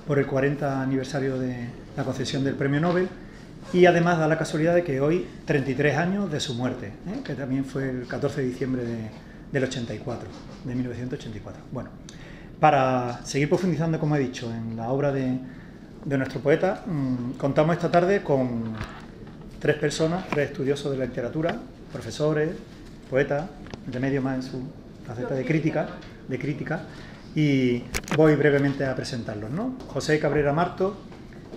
por el 40 aniversario de la concesión del Premio Nobel, y además da la casualidad de que hoy 33 años de su muerte, que también fue el 14 de diciembre del 84, de 1984. Bueno, para seguir profundizando, como he dicho, en la obra de nuestro poeta, contamos esta tarde con tres personas, tres estudiosos de la literatura, profesores, poetas, de medio más en su faceta de crítica, y voy brevemente a presentarlos, ¿no? José Cabrera Marto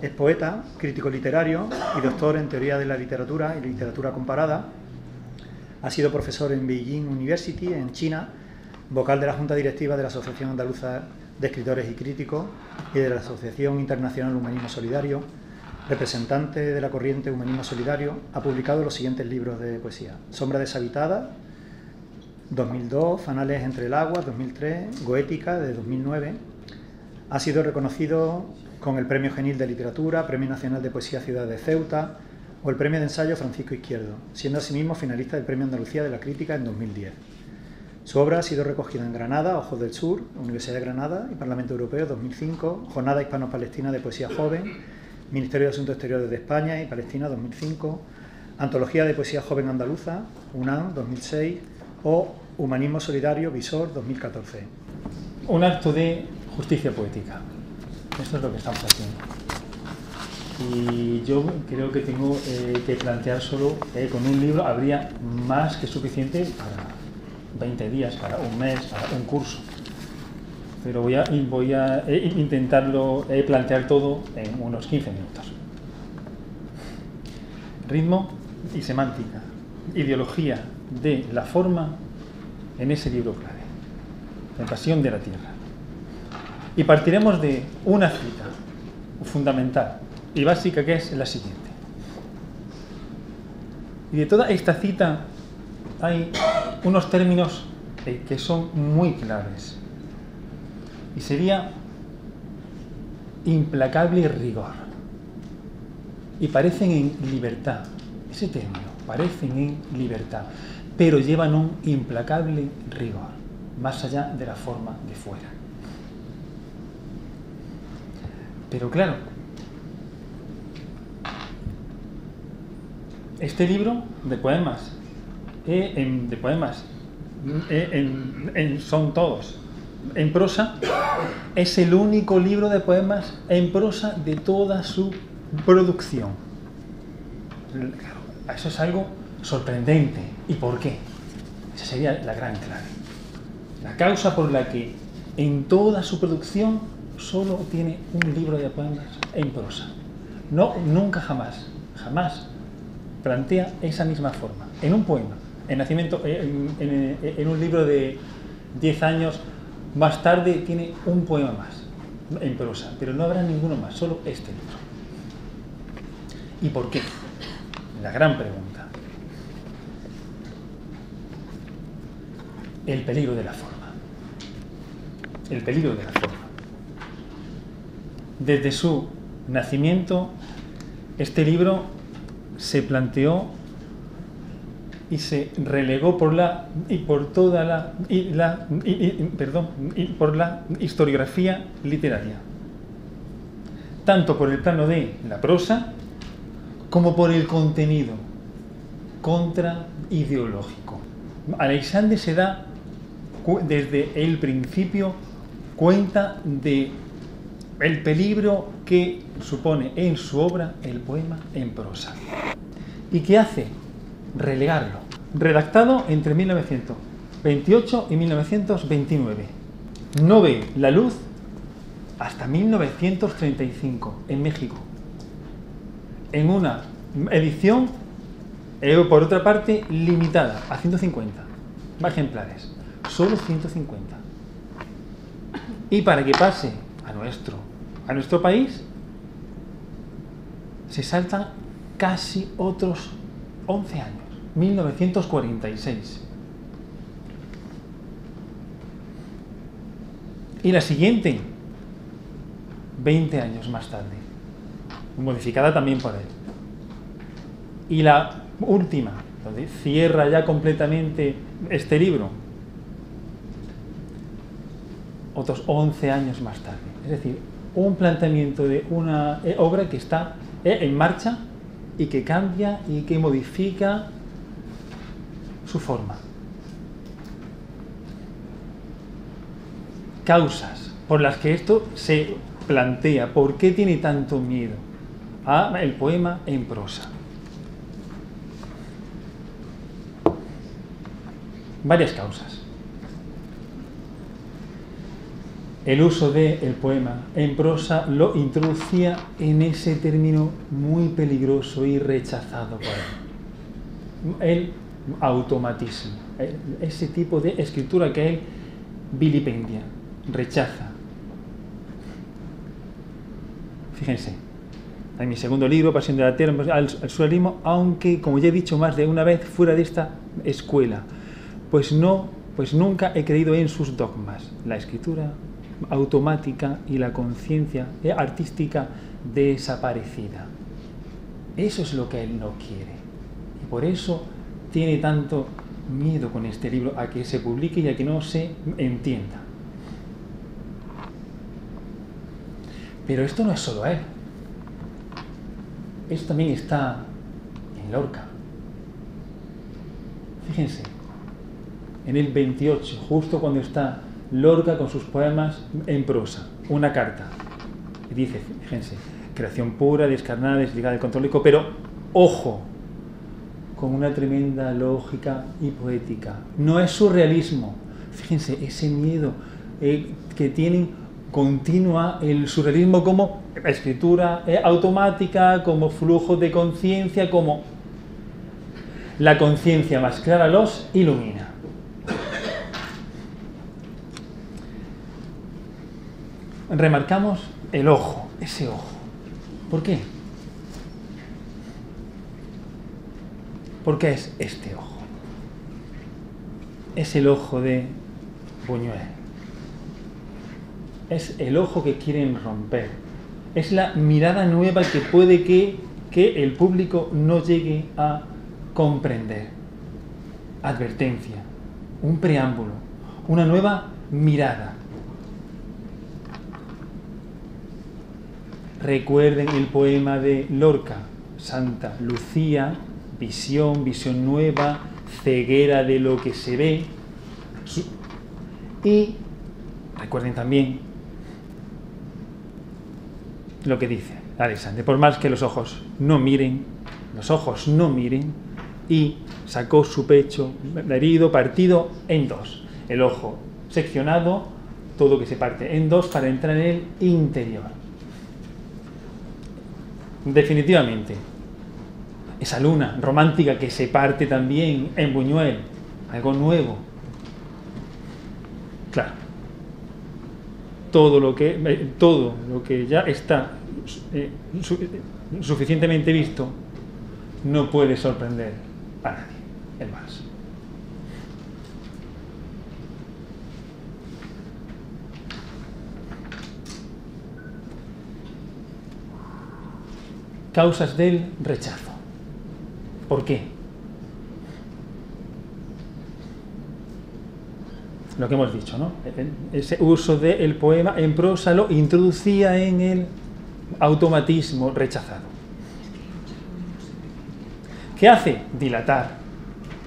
es poeta, crítico literario y doctor en teoría de la literatura y literatura comparada. Ha sido profesor en Beijing University, en China, vocal de la Junta Directiva de la Asociación Andaluza de Escritores y Críticos y de la Asociación Internacional Humanismo Solidario, representante de la corriente Humanismo Solidario. Ha publicado los siguientes libros de poesía: Sombra deshabitada, 2002, Fanales entre el agua, 2003, Goética, de 2009. Ha sido reconocido con el Premio Genil de Literatura, Premio Nacional de Poesía Ciudad de Ceuta o el Premio de Ensayo Francisco Izquierdo, siendo asimismo finalista del Premio Andalucía de la Crítica en 2010. Su obra ha sido recogida en Granada, Ojos del Sur, Universidad de Granada y Parlamento Europeo 2005, Jornada Hispano-Palestina de Poesía Joven, Ministerio de Asuntos Exteriores de España y Palestina 2005, Antología de Poesía Joven Andaluza, UNAM 2006 o Humanismo Solidario, Visor 2014. Un acto de justicia poética. Esto es lo que estamos haciendo. Y yo creo que tengo que plantear solo con un libro habría más que suficiente para 20 días, para un mes, para un curso. Pero voy a intentarlo plantear todo en unos 15 minutos. Ritmo y semántica, ideología de la forma en ese libro clave, La Pasión de la Tierra. Y partiremos de una cita fundamental y básica, que es la siguiente. Y de toda esta cita hay unos términos que son muy claves. Y sería implacable rigor. Y parecen en libertad. Ese término, parecen en libertad, pero llevan un implacable rigor, más allá de la forma de fuera. Pero claro, este libro de poemas, son todos en prosa, es el único libro de poemas en prosa de toda su producción. Claro, eso es algo sorprendente. ¿Y por qué? Esa sería la gran clave. La causa por la que en toda su producción solo tiene un libro de poemas en prosa. No, nunca, jamás plantea esa misma forma. En un poema, en un libro de 10 años más tarde tiene un poema más en prosa, pero no habrá ninguno más, solo este libro. ¿Y por qué? La gran pregunta. El peligro de la forma. El peligro de la forma. Desde su nacimiento, este libro se planteó y se relegó por la historiografía literaria, tanto por el plano de la prosa como por el contenido contraideológico. Aleixandre se da desde el principio cuenta de el peligro que supone en su obra el poema en prosa. ¿Y qué hace? Relegarlo. Redactado entre 1928 y 1929. No ve la luz hasta 1935 en México. En una edición, por otra parte, limitada a 150 ejemplares. Solo 150. Y para que pase a nuestro país, se saltan casi otros 11 años, 1946. Y la siguiente, 20 años más tarde, modificada también por él. Y la última, donde cierra ya completamente este libro, otros 11 años más tarde. Es decir, un planteamiento de una obra que está en marcha y que cambia y que modifica su forma. Causas por las que esto se plantea. ¿Por qué tiene tanto miedo al poema en prosa? Varias causas. El uso del poema en prosa lo introducía en ese término muy peligroso y rechazado por él. El automatismo. Ese tipo de escritura que él vilipendia, rechaza. Fíjense, en mi segundo libro, Pasión de la Tierra, al surrealismo, aunque, como ya he dicho más de una vez, fuera de esta escuela, pues nunca he creído en sus dogmas. La escritura automática y la conciencia artística desaparecida. Eso es lo que él no quiere. Y por eso tiene tanto miedo con este libro a que se publique y a que no se entienda. Pero esto no es solo él. Esto también está en Lorca. Fíjense, en el 28, justo cuando está Lorca con sus poemas en prosa, una carta. Y dice, fíjense, creación pura, descarnada, desligada del control, pero ojo, con una tremenda lógica y poética. No es surrealismo. Fíjense, ese miedo que tienen continua el surrealismo como escritura automática, como flujo de conciencia, como la conciencia más clara los ilumina. Remarcamos el ojo, ese ojo. ¿Por qué? ¿Por qué es este ojo? Es el ojo de Buñuel. Es el ojo que quieren romper. Es la mirada nueva que puede que el público no llegue a comprender. Advertencia, un preámbulo, una nueva mirada. Recuerden el poema de Lorca, Santa Lucía, visión nueva, ceguera de lo que se ve. Y recuerden también lo que dice Alexandre, por más que los ojos no miren, y sacó su pecho herido, partido en dos. El ojo seccionado, todo que se parte en dos para entrar en el interior. Definitivamente, esa luna romántica que se parte también en Buñuel, algo nuevo. Claro, todo lo que ya está suficientemente visto no puede sorprender a nadie, el más. Causas del rechazo. ¿Por qué? Lo que hemos dicho, ¿no? Ese uso del poema en prosa lo introducía en el automatismo rechazado. ¿Qué hace? Dilatar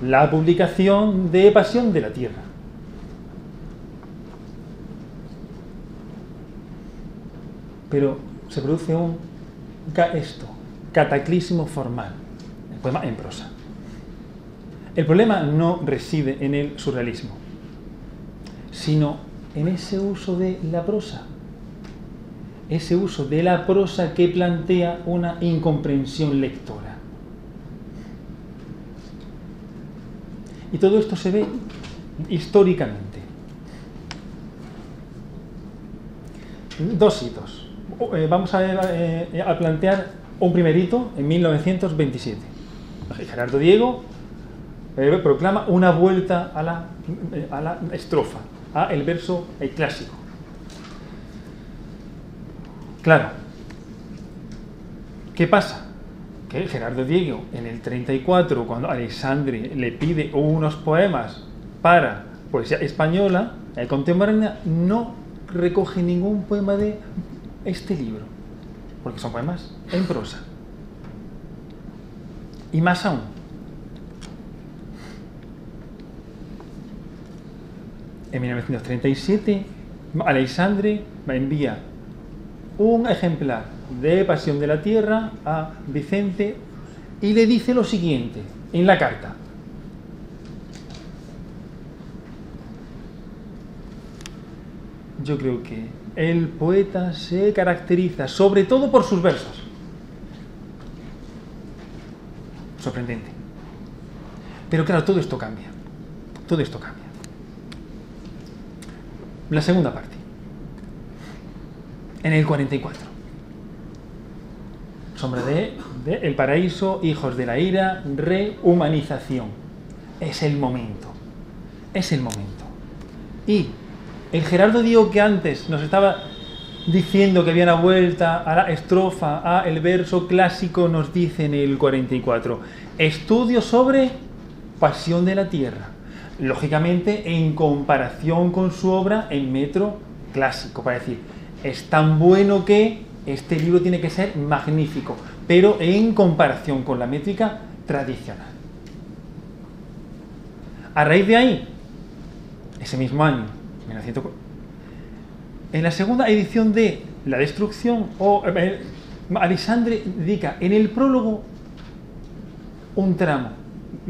la publicación de Pasión de la Tierra. Pero se produce un cataclismo formal, el poema en prosa. El problema no reside en el surrealismo, sino en ese uso de la prosa. Ese uso de la prosa que plantea una incomprensión lectora. Y todo esto se ve históricamente. Dos hitos. Vamos a plantear un primer hito en 1927. Gerardo Diego proclama una vuelta a la estrofa, a el verso clásico. Claro, ¿qué pasa? Que Gerardo Diego en el 34, cuando Alexandre le pide unos poemas para poesía española contemporánea, no recoge ningún poema de este libro, porque son poemas en prosa. Y más aún, en 1937, Aleixandre envía un ejemplar de Pasión de la Tierra a Vicente y le dice lo siguiente en la carta: yo creo que el poeta se caracteriza sobre todo por sus versos. Sorprendente. Pero claro, todo esto cambia. Todo esto cambia. La segunda parte. En el 44. Sombra de El paraíso, hijos de la ira, rehumanización. Es el momento. Es el momento. Y el Gerardo Diego que antes nos estaba diciendo que había una vuelta a la estrofa, a el verso clásico, nos dice en el 44, estudio sobre Pasión de la Tierra, lógicamente en comparación con su obra en metro clásico, para decir, es tan bueno que este libro tiene que ser magnífico, pero en comparación con la métrica tradicional. A raíz de ahí, ese mismo año, 1940, en la segunda edición de La Destrucción, Aleixandre dedica en el prólogo un tramo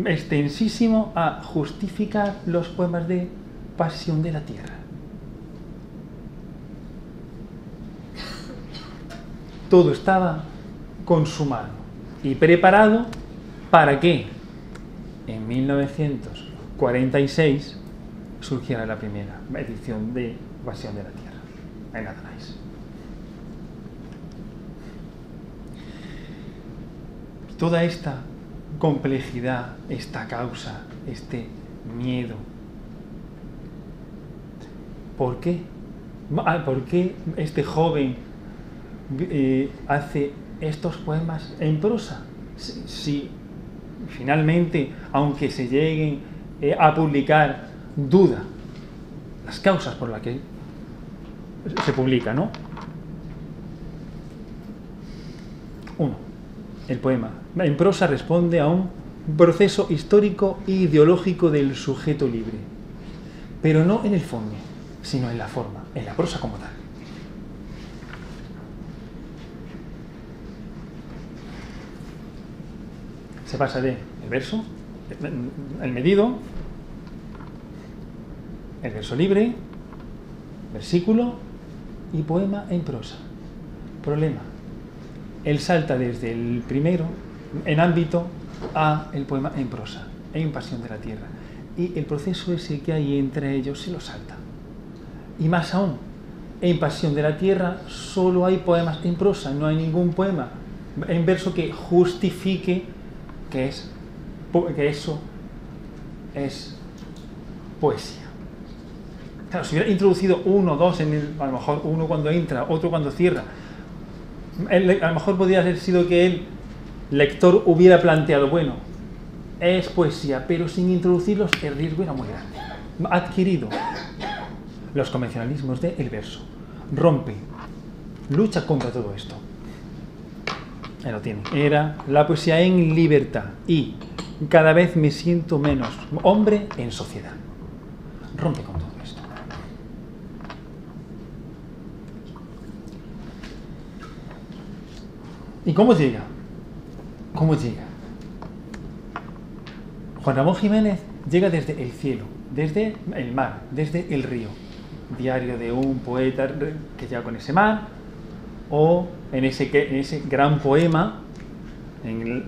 extensísimo a justificar los poemas de Pasión de la Tierra. Todo estaba consumado y preparado para que en 1946 surgiera la primera edición de Pasión de la Tierra, en Adanais. Toda esta complejidad, esta causa, este miedo. ¿Por qué? ¿Por qué este joven hace estos poemas en prosa? Si finalmente, aunque se lleguen a publicar, duda las causas por las que se publica, ¿no? 1. El poema en prosa responde a un proceso histórico e ideológico del sujeto libre, pero no en el fondo, sino en la forma, en la prosa como tal. Se pasa de el verso, el medido, el verso libre, versículo y poema en prosa. Problema: él salta desde el primero en ámbito a el poema en prosa, en Pasión de la Tierra, y el proceso ese que hay entre ellos se lo salta. Y más aún, en Pasión de la Tierra solo hay poemas en prosa, no hay ningún poema en verso que justifique que eso es poesía. Claro, si hubiera introducido uno o dos, a lo mejor uno cuando entra, otro cuando cierra, a lo mejor podría haber sido que el lector hubiera planteado, bueno, es poesía, pero sin introducirlos el riesgo era muy grande. Ha adquirido los convencionalismos del verso, rompe, lucha contra todo esto. Ahí lo tiene. Era la poesía en libertad y cada vez me siento menos hombre en sociedad. Rompe con todo esto. ¿Y cómo llega? ¿Cómo llega? Juan Ramón Jiménez llega desde el cielo, desde el mar, desde el río. Diario de un poeta que llega con ese mar, o en ese gran poema, en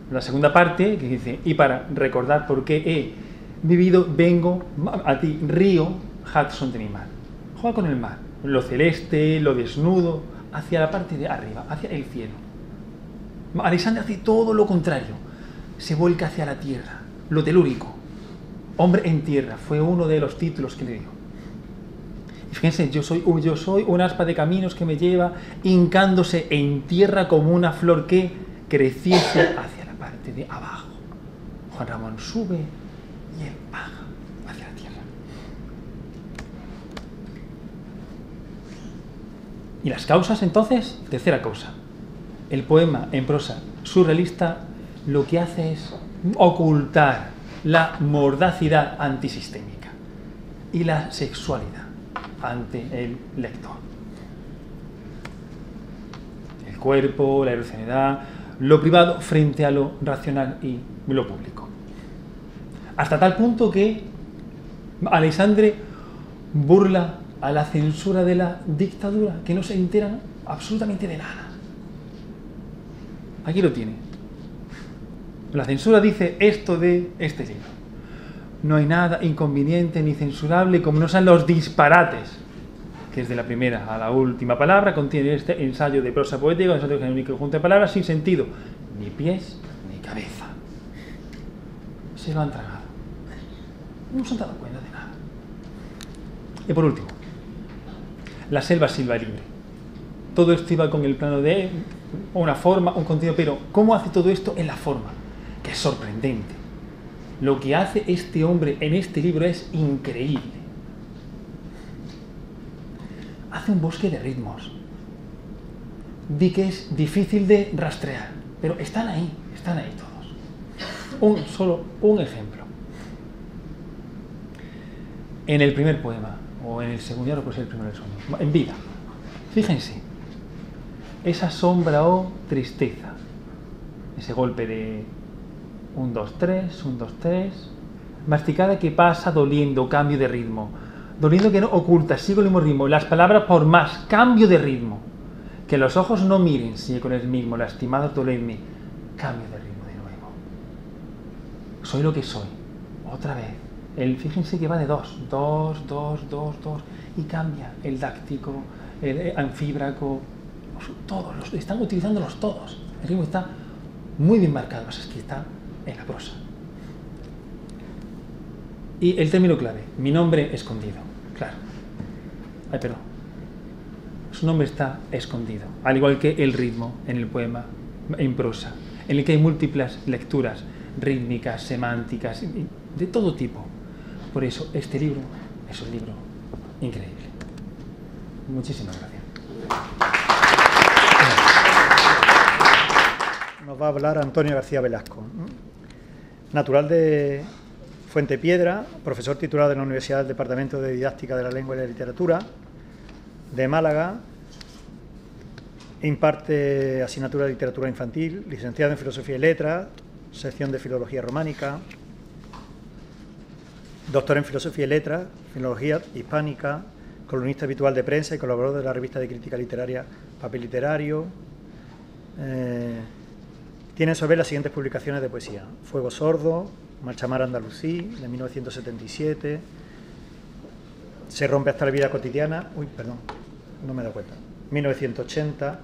la segunda parte, que dice, y para recordar por qué he vivido, vengo a ti, río, Hudson de mi mar. Juega con el mar, lo celeste, lo desnudo, hacia la parte de arriba, hacia el cielo. Aleixandre hace todo lo contrario, se vuelca hacia la tierra, lo telúrico. Hombre en tierra, fue uno de los títulos que le dio. Y fíjense, yo soy un aspa de caminos que me lleva hincándose en tierra como una flor que creciese hacia la parte de abajo. Juan Ramón sube y él baja hacia la tierra. Y las causas, entonces, tercera causa. El poema en prosa surrealista lo que hace es ocultar la mordacidad antisistémica y la sexualidad ante el lector. El cuerpo, la erosionalidad, lo privado frente a lo racional y lo público. Hasta tal punto que Aleixandre burla a la censura de la dictadura, que no se enteran absolutamente de nada. Aquí lo tiene. La censura dice esto de este libro. No hay nada inconveniente ni censurable como no sean los disparates, que es de la primera a la última palabra, contiene este ensayo de prosa poética, un ensayo genérico y conjunto de palabras sin sentido, ni pies ni cabeza. Se lo han tragado. No se han dado cuenta de nada. Y por último, la selva silva libre. Todo esto iba con el plano de una forma, un contenido, pero ¿cómo hace todo esto en la forma? Que es sorprendente. Lo que hace este hombre en este libro es increíble. Hace un bosque de ritmos. Di que es difícil de rastrear, pero están ahí todos. Solo un ejemplo. En el primer poema, o en el segundo, ya no puede ser el primero, el segundo, en vida. Fíjense, esa sombra o tristeza, ese golpe de 1, 2, 3, 1, 2, 3, masticada que pasa doliendo, cambio de ritmo, doliendo que no oculta, sigue el mismo ritmo, las palabras por más, cambio de ritmo, que los ojos no miren, sigue con el mismo, lastimado dolerme, cambio de ritmo de nuevo. Soy lo que soy, otra vez. Fíjense que va de 2, 2, 2, 2, 2, y cambia el dáctico, el anfíbraco, todos, están utilizándolos todos. El ritmo está muy bien marcado, es que está en la prosa. Y el término clave, mi nombre escondido, claro. Ay, perdón. Su nombre está escondido, al igual que el ritmo en el poema, en prosa, en el que hay múltiples lecturas rítmicas, semánticas, de todo tipo. Por eso, este libro es un libro increíble. Muchísimas gracias. Nos va a hablar Antonio García Velasco, natural de Fuentepiedra, profesor titular de la Universidad del Departamento de Didáctica de la Lengua y la Literatura de Málaga. Imparte asignatura de literatura infantil, licenciado en Filosofía y Letras, sección de Filología Románica, doctor en Filosofía y Letras, Filología Hispánica, columnista habitual de prensa y colaborador de la revista de crítica literaria Papel Literario. Tiene sobre las siguientes publicaciones de poesía: Fuego Sordo, Marchamar Andalusí, de 1977, Se rompe hasta la vida cotidiana, 1980,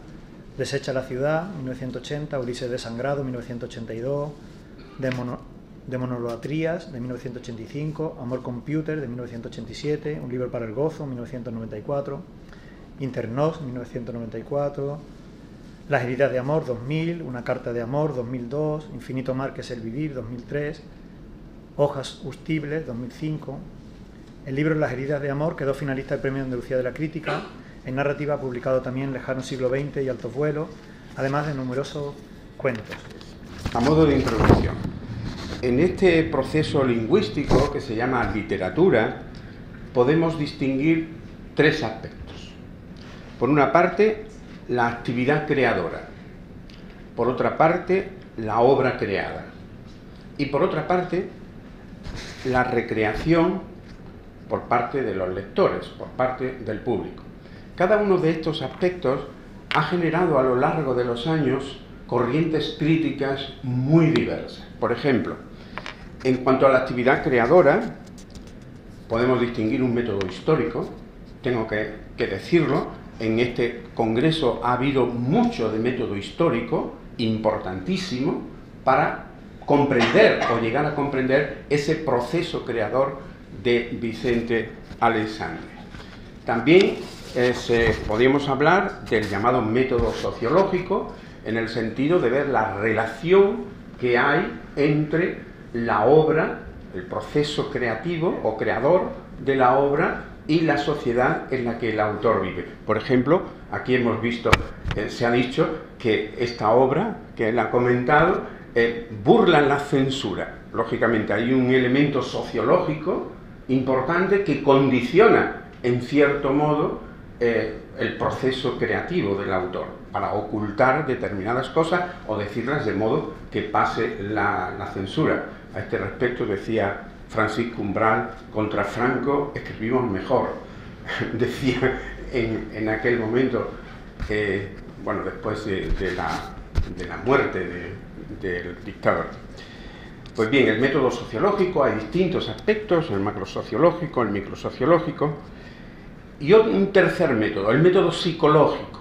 Desecha la ciudad, 1980, Ulises desangrado, 1982, de monolatrías, de 1985, Amor Computer, de 1987, Un libro para el gozo, 1994, Internos, 1994, Las heridas de amor, 2000, Una carta de amor, 2002, Infinito mar que es el vivir, 2003, Hojas hustibles, 2005. El libro Las heridas de amor quedó finalista del Premio Andalucía de la Crítica. En narrativa ha publicado también Lejano siglo XX y Altos vuelos, además de numerosos cuentos. A modo de introducción, en este proceso lingüístico que se llama literatura, podemos distinguir tres aspectos. Por una parte, la actividad creadora. Por otra parte, la obra creada. Y por otra parte, la recreación por parte de los lectores, por parte del público. Cada uno de estos aspectos ha generado a lo largo de los años corrientes críticas muy diversas. Por ejemplo, en cuanto a la actividad creadora, podemos distinguir un método histórico. Tengo que decirlo, en este congreso ha habido mucho de método histórico, importantísimo, para comprender o llegar a comprender ese proceso creador de Vicente Aleixandre. También podríamos hablar del llamado método sociológico, en el sentido de ver la relación que hay entre la obra, el proceso creativo o creador de la obra y la sociedad en la que el autor vive. Por ejemplo, aquí hemos visto, se ha dicho que esta obra que él ha comentado burla la censura. Lógicamente hay un elemento sociológico importante que condiciona en cierto modo el proceso creativo del autor para ocultar determinadas cosas o decirlas de modo que pase la censura. A este respecto decía Francisco Umbral: contra Franco escribimos mejor. Decía en aquel momento, bueno, después de la muerte del dictador. Pues bien, el método sociológico, hay distintos aspectos: el macrosociológico, el microsociológico, y un tercer método, el método psicológico.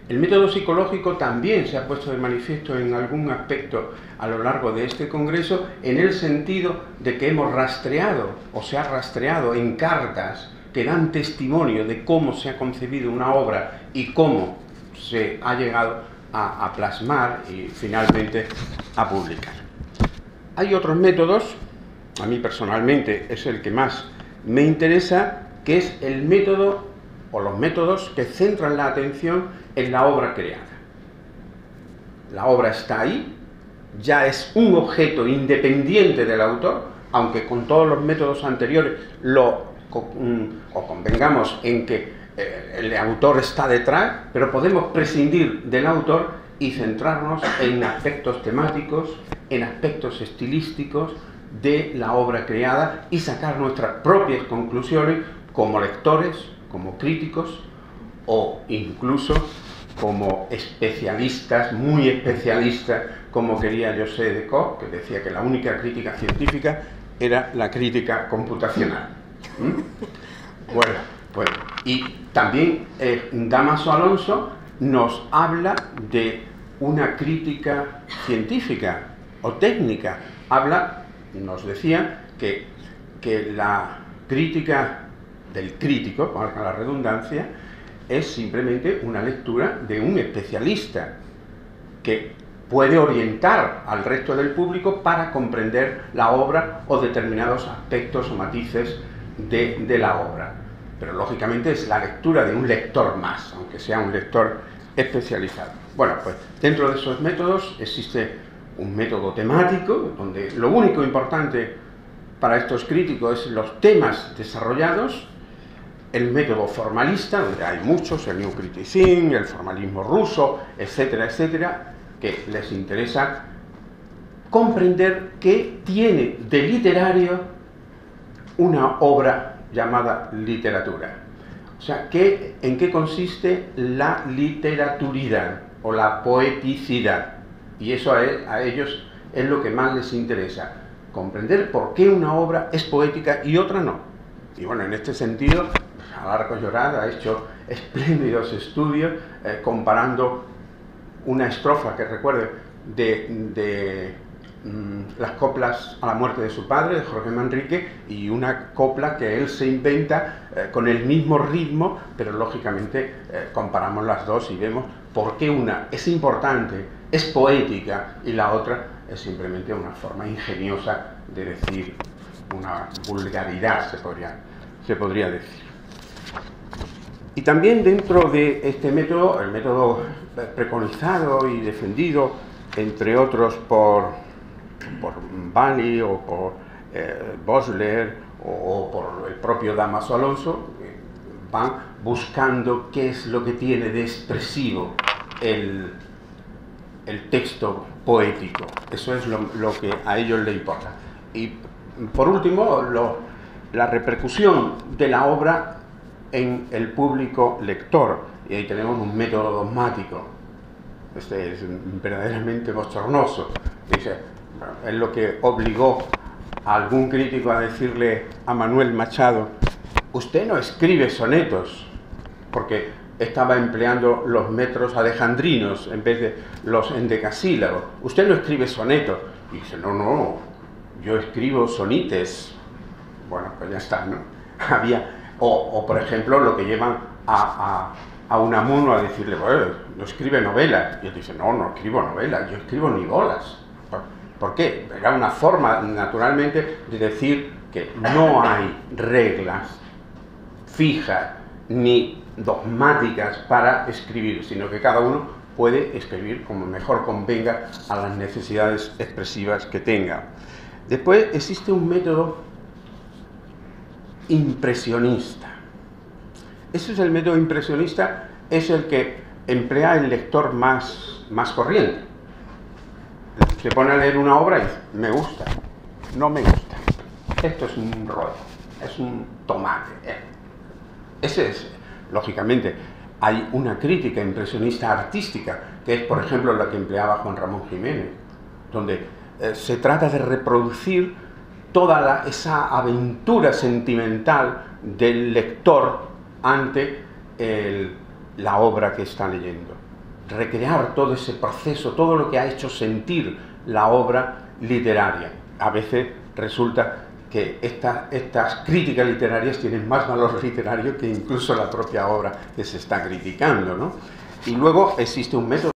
El método psicológico también se ha puesto de manifiesto en algún aspecto a lo largo de este congreso, en el sentido de que hemos rastreado, o se ha rastreado en cartas que dan testimonio de cómo se ha concebido una obra y cómo se ha llegado a plasmar y finalmente a publicar. Hay otros métodos, a mí personalmente es el que más me interesa, que es el método o los métodos que centran la atención en la obra creada. La obra está ahí, ya es un objeto independiente del autor, aunque con todos los métodos anteriores convengamos en que el autor está detrás, pero podemos prescindir del autor y centrarnos en aspectos temáticos, en aspectos estilísticos de la obra creada y sacar nuestras propias conclusiones como lectores, como críticos o incluso como especialistas, muy especialistas, como quería José de Coq, que decía que la única crítica científica era la crítica computacional. Bueno, pues, y también Dámaso Alonso nos habla de una crítica científica o técnica. Nos decía que la crítica del crítico, valga la redundancia, es simplemente una lectura de un especialista que puede orientar al resto del público para comprender la obra o determinados aspectos o matices de la obra. Pero lógicamente es la lectura de un lector más, aunque sea un lector especializado. Bueno, pues dentro de esos métodos existe un método temático, donde lo único importante para estos críticos es los temas desarrollados. El método formalista, donde hay muchos, el New Criticism, el formalismo ruso, etcétera, etcétera, que les interesa comprender qué tiene de literario una obra llamada literatura. O sea, ¿en qué consiste la literaturidad o la poeticidad? Y eso a ellos es lo que más les interesa, comprender por qué una obra es poética y otra no. Y bueno, en este sentido, Alarco Llorad ha hecho espléndidos estudios comparando una estrofa que recuerde de las coplas a la muerte de su padre, de Jorge Manrique, y una copla que él se inventa con el mismo ritmo, pero lógicamente comparamos las dos y vemos por qué una es importante, es poética, y la otra es simplemente una forma ingeniosa de decir una vulgaridad, se podría decir. Y también dentro de este método, el método preconizado y defendido, entre otros por Bally o por Bosler o por el propio Dámaso Alonso, van buscando qué es lo que tiene de expresivo el texto poético. Eso es lo que a ellos les importa. Y por último, la repercusión de la obra en el público lector. Y ahí tenemos un método dogmático. Este es verdaderamente bochornoso. Dice, es lo que obligó a algún crítico a decirle a Manuel Machado: usted no escribe sonetos, porque estaba empleando los metros alejandrinos en vez de los endecasílabos. Usted no escribe sonetos. Y dice, no, yo escribo sonites. Bueno, pues ya está, ¿no? O por ejemplo, lo que llevan a Unamuno a decirle, bueno, no escribe novelas. Y él dice, no escribo novelas, yo escribo nivolas. ¿Por qué? Era una forma, naturalmente, de decir que no hay reglas fijas ni dogmáticas para escribir, sino que cada uno puede escribir como mejor convenga a las necesidades expresivas que tenga. Después existe un método impresionista. Ese es el método impresionista, es el que emplea el lector más corriente. Se pone a leer una obra y dice, me gusta, no me gusta, esto es un rollo, es un tomate. Ese es, lógicamente, hay una crítica impresionista artística, que es, por ejemplo, la que empleaba Juan Ramón Jiménez, donde se trata de reproducir toda esa aventura sentimental del lector ante la obra que está leyendo. Recrear todo ese proceso, todo lo que ha hecho sentir la obra literaria. A veces resulta que estas críticas literarias tienen más valor literario que incluso la propia obra que se está criticando, ¿no? Y luego existe un método